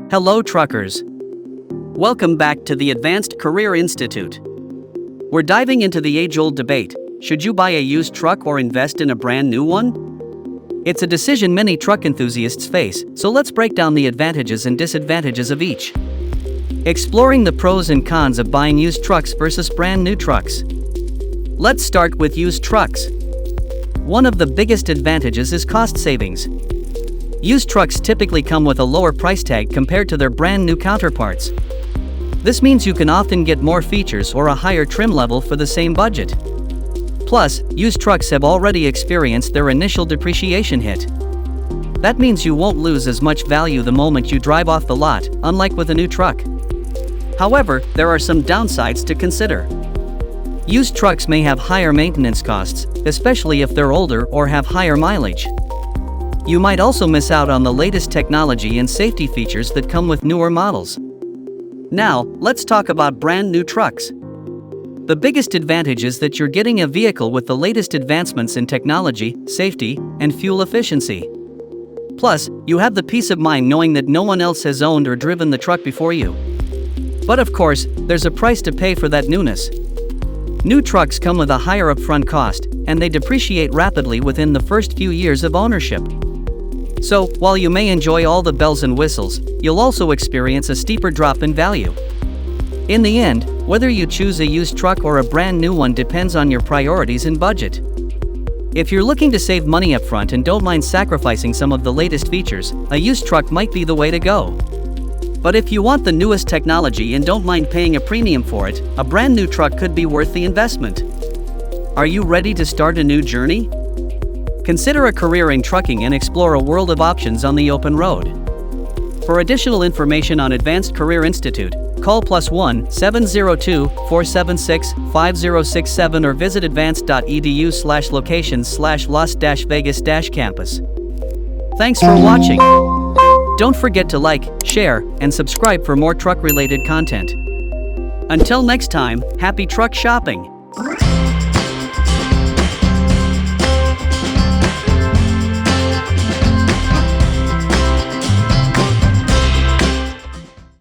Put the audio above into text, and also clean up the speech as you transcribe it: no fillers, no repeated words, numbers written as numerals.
Hello truckers. Welcome back to the Advanced Career Institute. We're diving into the age-old debate, should you buy a used truck or invest in a brand new one? It's a decision many truck enthusiasts face, so let's break down the advantages and disadvantages of each. Exploring the pros and cons of buying used trucks versus brand new trucks. Let's start with used trucks. One of the biggest advantages is cost savings. Used trucks typically come with a lower price tag compared to their brand new counterparts. This means you can often get more features or a higher trim level for the same budget. Plus, used trucks have already experienced their initial depreciation hit. That means you won't lose as much value the moment you drive off the lot, unlike with a new truck. However, there are some downsides to consider. Used trucks may have higher maintenance costs, especially if they're older or have higher mileage. You might also miss out on the latest technology and safety features that come with newer models. Now, let's talk about brand new trucks. The biggest advantage is that you're getting a vehicle with the latest advancements in technology, safety, and fuel efficiency. Plus, you have the peace of mind knowing that no one else has owned or driven the truck before you. But of course, there's a price to pay for that newness. New trucks come with a higher upfront cost, and they depreciate rapidly within the first few years of ownership. So, while you may enjoy all the bells and whistles, you'll also experience a steeper drop in value. In the end, whether you choose a used truck or a brand new one depends on your priorities and budget. If you're looking to save money up front and don't mind sacrificing some of the latest features, a used truck might be the way to go. But if you want the newest technology and don't mind paying a premium for it, a brand new truck could be worth the investment. Are you ready to start a new journey? Consider a career in trucking and explore a world of options on the open road. For additional information on Advanced Career Institute, call +1 702 476 5067 or visit advanced.edu/locations/Las Vegas campus. Thanks for watching. Don't forget to like, share, and subscribe for more truck-related content. Until next time, happy truck shopping!